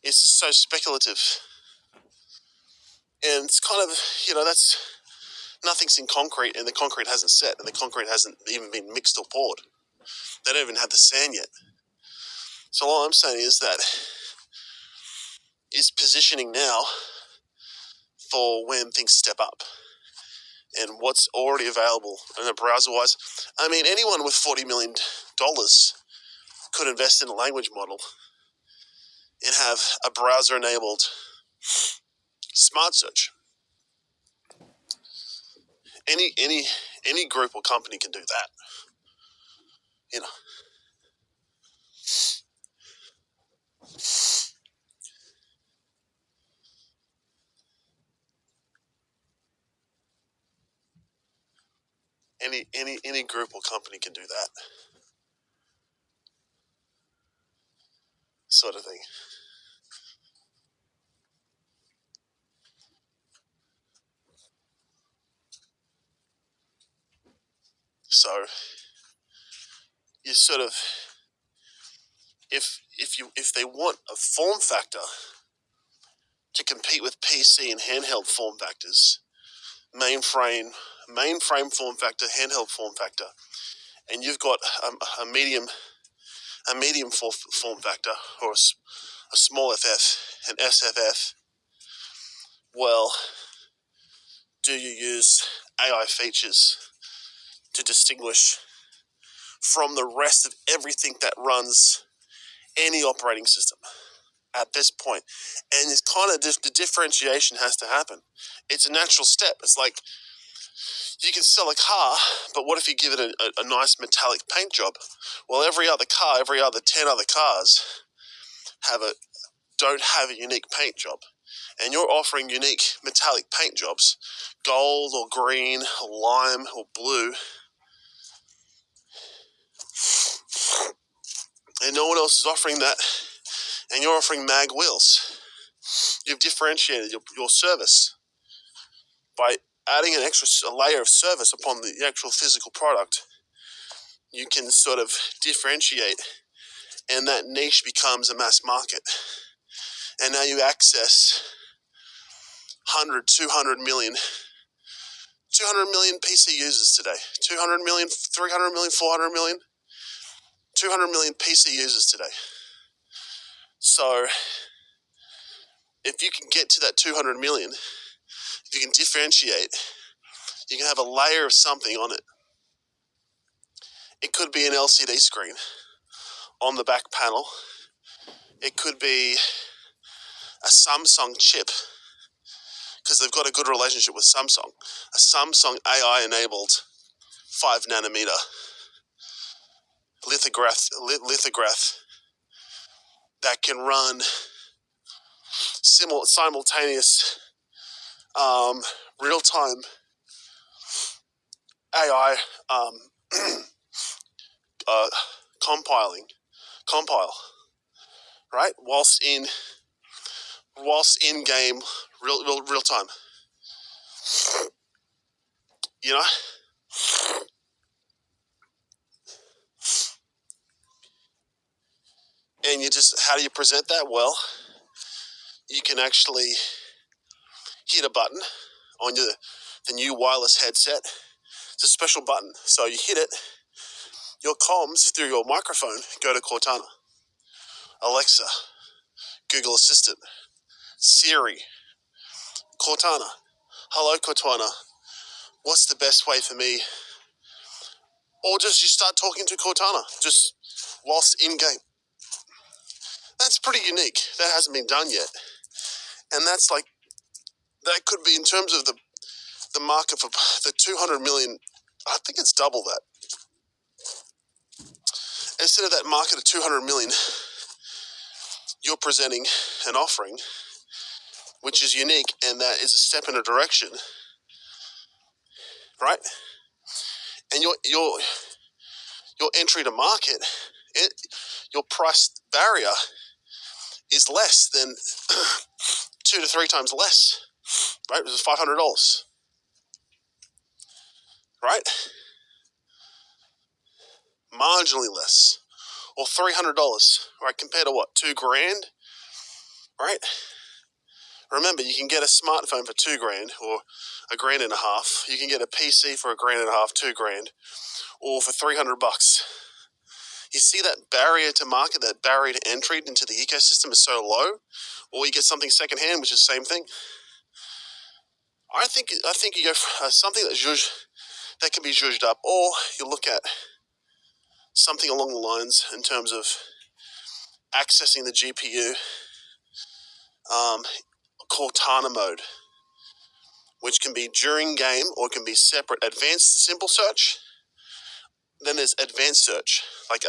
It's just so speculative. And it's kind of, that's nothing's in concrete, and the concrete hasn't set, and the concrete hasn't even been mixed or poured. They don't even have the sand yet. So all I'm saying is that is positioning now for when things step up and what's already available in a browser-wise. I mean, anyone with $40 million could invest in a language model and have a browser-enabled smart search. Any group or company can do that. Any group or company can do that sort of thing. So you sort of, if they want a form factor to compete with PC and handheld form factors, mainframe form factor, handheld form factor, and you've got a medium form factor, or a small FF, an SFF, well, do you use AI features to distinguish from the rest of everything that runs any operating system at this point? And it's kind of the differentiation has to happen. It's a natural step. It's like you can sell a car, but what if you give it a nice metallic paint job? Well, every other 10 other cars don't have a unique paint job. And you're offering unique metallic paint jobs, gold or green or lime or blue, and no one else is offering that, and you're offering mag wheels. You've differentiated your service by adding an extra layer of service upon the actual physical product. You can sort of differentiate, and that niche becomes a mass market. And now you access 100, 200 million PC users today. 200 million, 300 million, 400 million, 200 million PC users today. So if you can get to that 200 million, if you can differentiate, you can have a layer of something on it. It could be an LCD screen on the back panel. It could be a Samsung chip, because they've got a good relationship with Samsung. A Samsung AI-enabled 5 nanometer lithograph that can run simultaneous real-time AI compile, right? Whilst in game, real time. And how do you present that? Well, you can actually hit a button on the new wireless headset. It's a special button. So you hit it, your comms through your microphone go to Cortana, Alexa, Google Assistant, Siri, Cortana. Hello, Cortana. What's the best way for me? Or just you start talking to Cortana, just whilst in game. That's pretty unique. That hasn't been done yet. And that could be, in terms of the market for the 200 million, I think it's double that. Instead of that market of 200 million, you're presenting an offering which is unique, and that is a step in a direction, right? And your entry to market, your price barrier is less than 2 to 3 times less, right? It was $500, right? Marginally less, or $300, right? Compared to what, $2,000? right? Remember, you can get a smartphone for $2,000 or $1,500. You can get a PC for $1,500, $2,000, or for $300. You see that barrier to market, that barrier to entry into the ecosystem is so low, or you get something secondhand, which is the same thing. I think you go for something that can be zhuzhed up, or you look at something along the lines in terms of accessing the GPU, Cortana mode, which can be during game or can be separate. Advanced simple search, then there's advanced search, like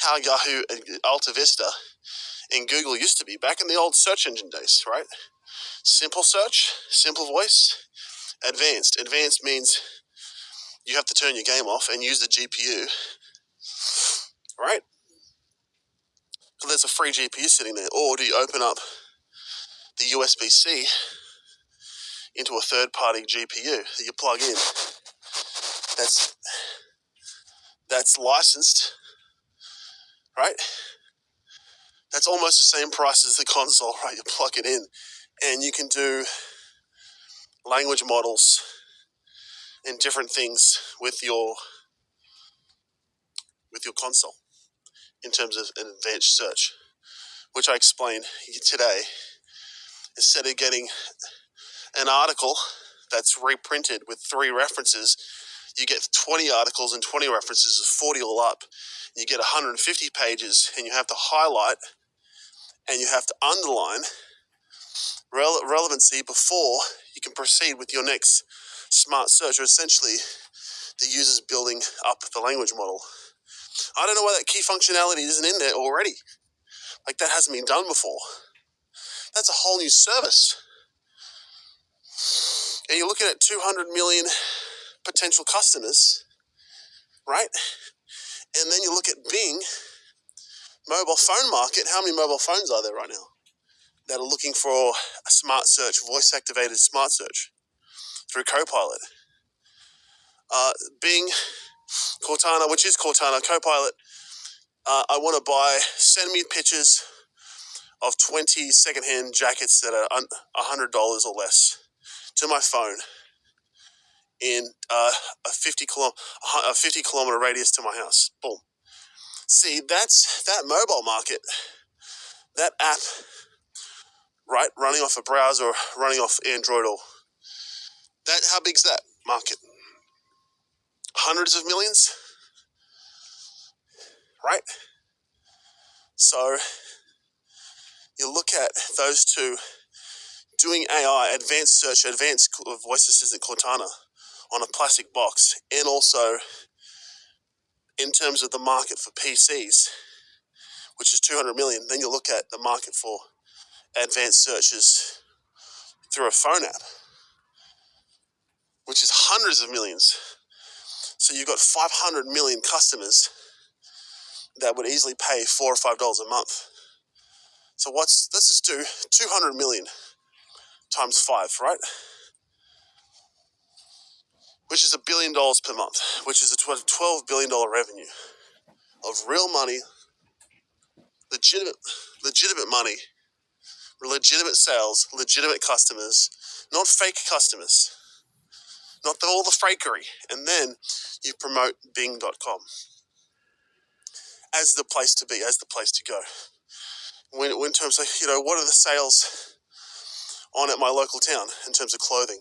how Yahoo, Alta Vista, and Google used to be back in the old search engine days, right? Simple search, simple voice, advanced. Advanced means you have to turn your game off and use the GPU, right? So there's a free GPU sitting there. Or do you open up the USB-C into a third-party GPU that you plug in? That's licensed, right? That's almost the same price as the console, right? You plug it in, and you can do language models and different things with your console in terms of an advanced search, which I explained today. Instead of getting an article that's reprinted with 3 references, you get 20 articles and 20 references, 40 all up. You get 150 pages, and you have to highlight and you have to underline relevancy before you can proceed with your next smart search, or essentially the user's building up the language model. I don't know why that key functionality isn't in there already. Like, that hasn't been done before. That's a whole new service. And you're looking at 200 million potential customers, right? And then you look at Bing, mobile phone market. How many mobile phones are there right now that are looking for a smart search, voice-activated smart search through Copilot? Bing, Cortana, which is Cortana, Copilot. I want to send me pictures of 20 secondhand jackets that are $100 or less to my phone in a 50 kilometer radius to my house. Boom. See, that's that mobile market, that app, right, running off a browser or running off Android, or that. How big's that market? Hundreds of millions, right? So you look at those two doing AI, advanced search, advanced voice assistant Cortana on a plastic box, and also in terms of the market for PCs, which is 200 million, then you look at the market for advanced searches through a phone app, which is hundreds of millions. So you've got 500 million customers that would easily pay $4 or $5 a month. So let's just do 200 million times 5, right? Which is $1 billion per month, which is a $12 billion revenue of real money, legitimate money, legitimate sales, legitimate customers, not fake customers, not all the fakery. And then you promote Bing.com as the place to be, as the place to go. When terms of, what are the sales on at my local town in terms of clothing?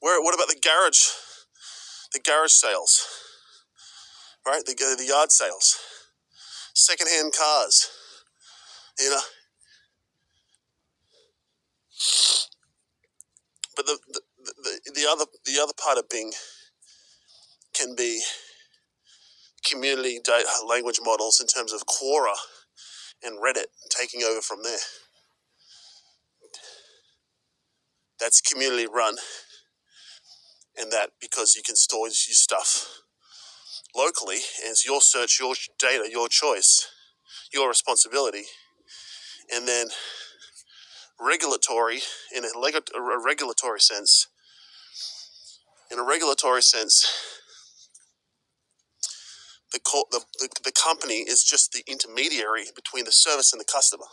What about the garage sales, right? The yard sales, secondhand cars, But the other part of Bing can be community language models in terms of Quora and Reddit taking over from there. That's community run, and that because you can store your stuff locally, and it's your search, your data, your choice, your responsibility. And then regulatory, in a regulatory sense, the company is just the intermediary between the service and the customer.